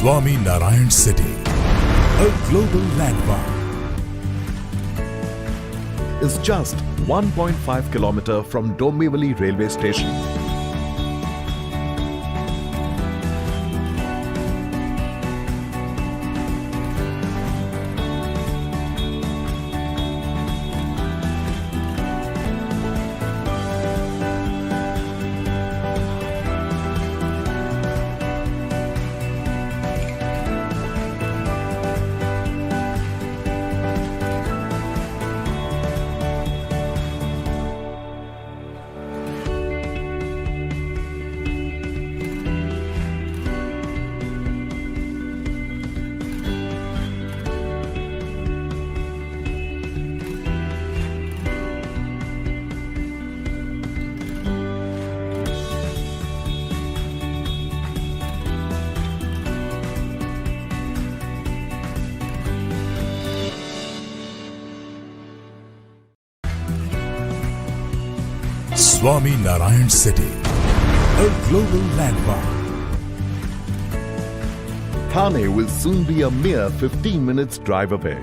Swami Narayan City, a global landmark, is just 1.5 kilometer from Dombivli railway station. Swami Narayan City, a global landmark. Thane will soon be a mere 15 minutes drive away.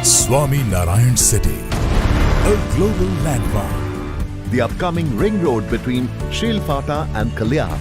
Swami Narayan City, a global landmark. The upcoming ring road between Shilphata and Kalyan.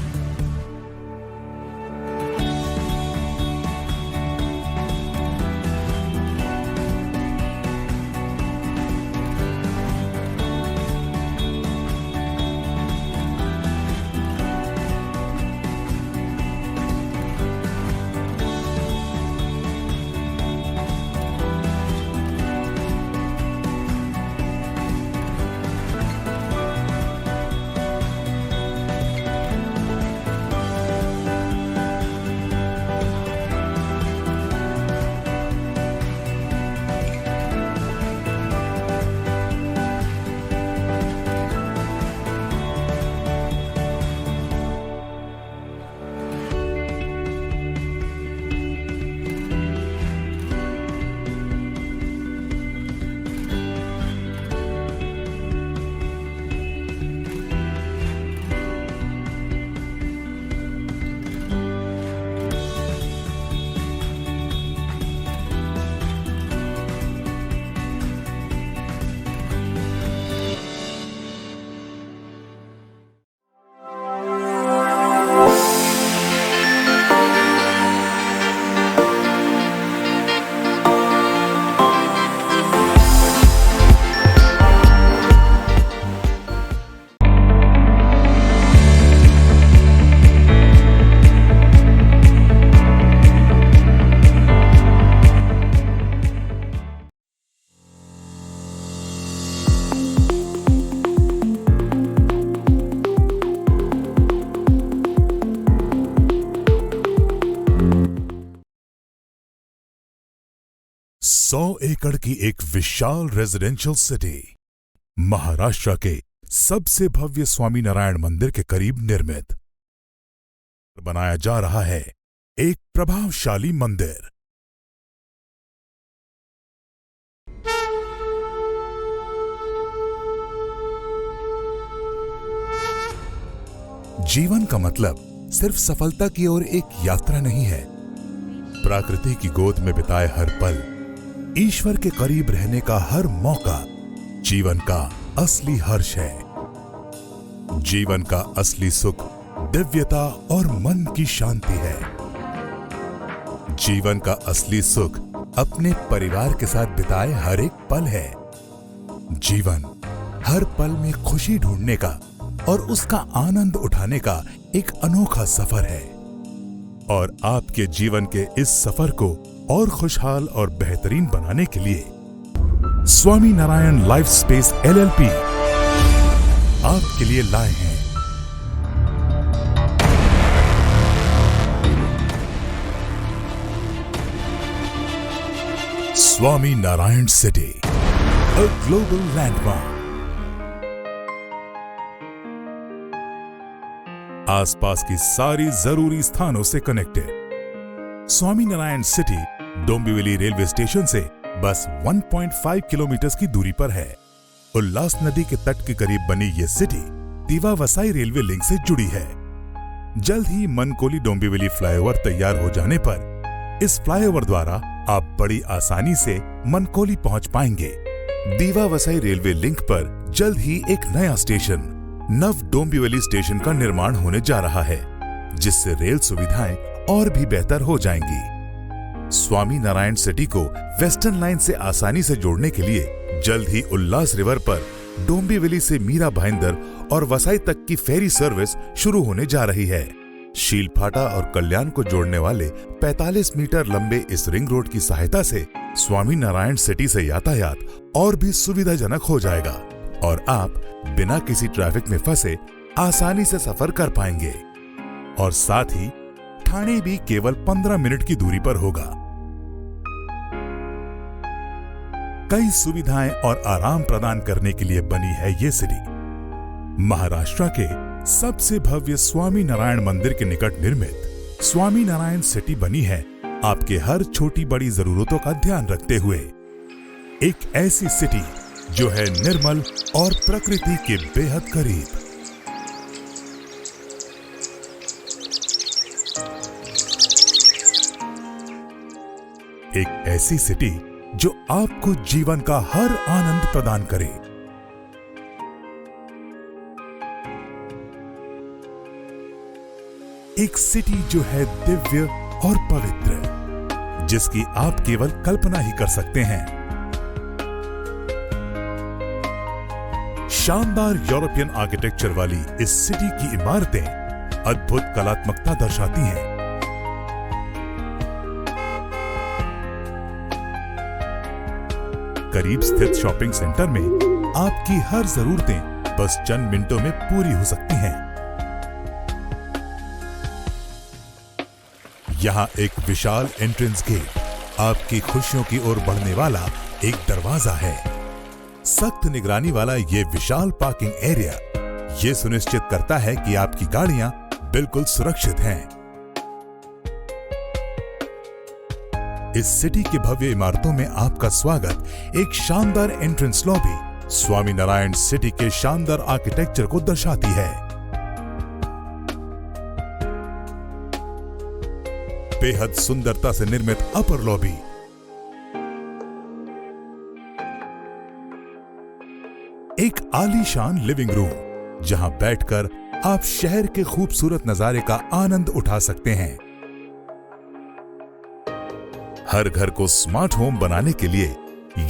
100 एकड़ की एक विशाल residential city Maharashtra के सबसे भव्य स्वामीनारायण मंदिर के करीब निर्मित बनाया जा रहा है एक प्रभावशाली मंदिर। जीवन का मतलब सिर्फ सफलता की ओर एक यात्रा नहीं है। प्रकृति की गोद में बिताए हर पल, ईश्वर के करीब रहने का हर मौका जीवन का असली हर्ष है। जीवन का असली सुख दिव्यता और मन की शांति है। जीवन का असली सुख अपने परिवार के साथ बिताए हर एक पल है। जीवन हर पल में खुशी ढूंढने का और उसका आनंद उठाने का एक अनोखा सफर है। और आपके जीवन के इस सफर को और खुशहाल और बेहतरीन बनाने के लिए स्वामीनारायण लाइफ स्पेस LLP आपके लिए लाए हैं Swaminarayan city, a global landmark. आसपास की सारी जरूरी स्थानों से connected Swaminarayan city Dombivli railway station से बस 1.5 किलोमीटर की दूरी पर है। उल्लास नदी के तट के करीब बनी ये सिटी दीवा वसाई रेलवे लिंक से जुड़ी है। जल्द ही मनकोली डोंबिवली फ्लाईओवर तैयार हो जाने पर इस फ्लाईओवर द्वारा आप बड़ी आसानी से मनकोली पहुंच पाएंगे। दीवा वसाई रेलवे लिंक पर जल्द ही एक नया स्टेशन नव डोंबिवली स्टेशन का निर्माण होने जा रहा है, जिससे रेल सुविधाएं और भी बेहतर हो जाएंगी। स्वामीनारायण सिटी को वेस्टर्न लाइन से आसानी से जोड़ने के लिए जल्द ही उल्लास रिवर पर डोंबिवली से मीरा भाईंदर और वसाई तक की फेरी सर्विस शुरू होने जा रही है। शीलफाटा और कल्याण को जोड़ने वाले 45 मीटर लंबे इस रिंग रोड की सहायता से स्वामीनारायण सिटी से यातायात और भी सुविधाजनक हो जाएगा और आप बिना किसी ट्रैफिक में फंसे आसानी से सफर कर पाएंगे। और साथ ही ठाणे भी केवल 15 मिनट की दूरी पर होगा। कई सुविधाएं और आराम प्रदान करने के लिए बनी है ये सिटी। महाराष्ट्र के सबसे भव्य स्वामीनारायण मंदिर के निकट निर्मित स्वामीनारायण सिटी बनी है आपके हर छोटी बड़ी जरूरतों का ध्यान रखते हुए। एक ऐसी सिटी जो है निर्मल और प्रकृति के बेहद करीब। एक ऐसी सिटी जो आपको जीवन का हर आनंद प्रदान करे। एक सिटी जो है दिव्य और पवित्र, जिसकी आप केवल कल्पना ही कर सकते हैं। शानदार यूरोपियन आर्किटेक्चर वाली इस सिटी की इमारतें अद्भुत कलात्मकता दर्शाती हैं। करीब स्थित शॉपिंग सेंटर में आपकी हर जरूरतें बस चंद मिनटों में पूरी हो सकती हैं। यहां एक विशाल एंट्रेंस गेट आपकी खुशियों की ओर बढ़ने वाला एक दरवाजा है। सख्त निगरानी वाला ये विशाल पार्किंग एरिया ये सुनिश्चित करता है कि आपकी गाड़ियां बिल्कुल सुरक्षित हैं। इस सिटी की भव्य इमारतों में आपका स्वागत एक शानदार एंट्रेंस लॉबी स्वामीनारायण सिटी के शानदार आर्किटेक्चर को दर्शाती है। बेहद सुंदरता से निर्मित अपर लॉबी, एक आलीशान लिविंग रूम जहां बैठकर आप शहर के खूबसूरत नजारे का आनंद उठा सकते हैं। हर घर को स्मार्ट होम बनाने के लिए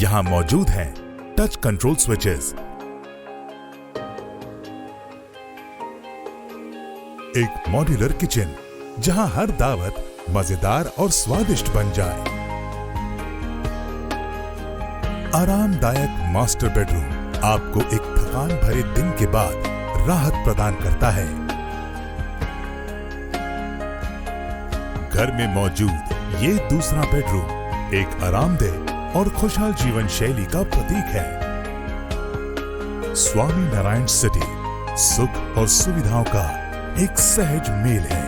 यहां मौजूद हैं टच कंट्रोल स्विचेस, एक मॉड्यूलर किचन जहां हर दावत मजेदार और स्वादिष्ट बन जाए, आरामदायक मास्टर बेडरूम आपको एक थकान भरे दिन के बाद राहत प्रदान करता है। घर में मौजूद ये दूसरा बेडरूम एक आरामदेह और खुशहाल जीवन शैली का प्रतीक है। स्वामी नारायण सिटी सुख और सुविधाओं का एक सहज मेल है।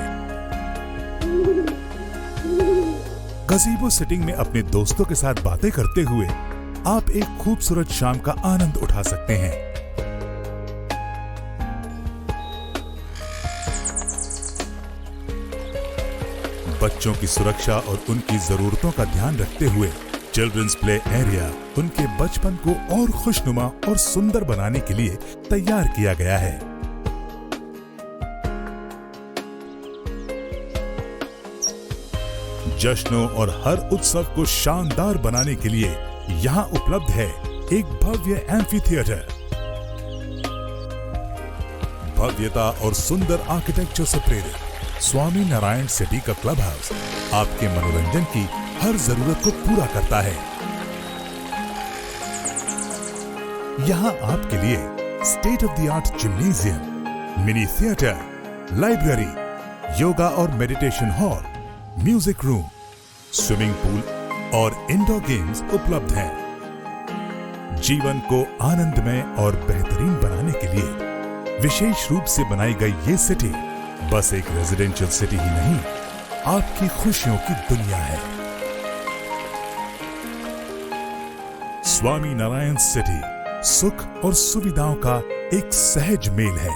गज़ीबो सिटिंग में अपने दोस्तों के साथ बातें करते हुए आप एक खूबसूरत शाम का आनंद उठा सकते हैं। बच्चों की सुरक्षा और उनकी जरूरतों का ध्यान रखते हुए चिल्ड्रंस प्ले एरिया उनके बचपन को और खुशनुमा और सुंदर बनाने के लिए तैयार किया गया है। जश्नों और हर उत्सव को शानदार बनाने के लिए यहाँ उपलब्ध है एक भव्य एम्फी थिएटर। भव्यता और सुंदर आर्किटेक्चर से प्रेरित स्वामी नारायण सिटी का क्लब हाउस आपके मनोरंजन की हर जरूरत को पूरा करता है। यहाँ आपके लिए state of the art gymnasium, mini theatre, library, yoga और meditation hall, music room, swimming pool और इंडोर गेम्स उपलब्ध हैं। जीवन को आनंदमय और बेहतरीन बनाने के लिए विशेष रूप से बनाई गई ये सिटी बस एक रेजिडेंशियल सिटी ही नहीं, आपकी खुशियों की दुनिया है। स्वामी नारायण सिटी सुख और सुविधाओं का एक सहज मेल है।